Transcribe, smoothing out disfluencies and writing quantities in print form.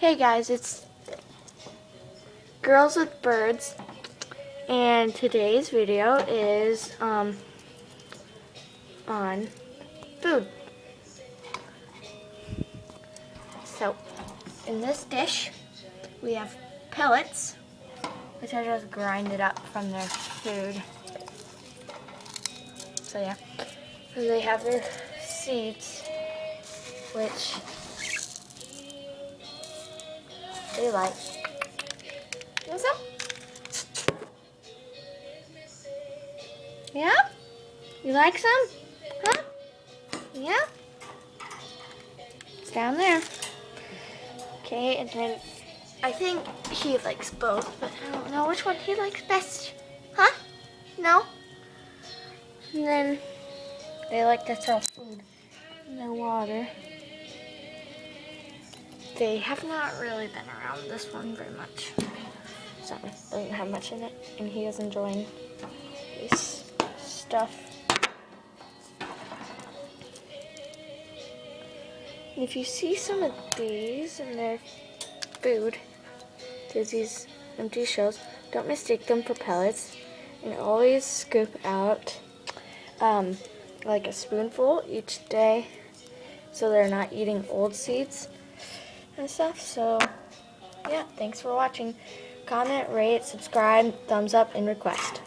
Hey guys, it's Girls with Birds, and today's video is on food. So, in this dish, we have pellets, which I just grinded up from their food. So yeah, so they have their seeds, which they like. Want some? Yeah? You like some? Huh? Yeah? It's down there. Okay, and then I think he likes both, but I don't know which one he likes best. Huh? No? And then they like to throw food in their water. They have not really been around this one very much. So it doesn't have much in it, and he is enjoying this stuff. And if you see some of these in their food, there's these empty shells, don't mistake them for pellets, and always scoop out like a spoonful each day so they're not eating old seeds and stuff. So yeah, thanks for watching. Comment, rate, subscribe, thumbs up, and request.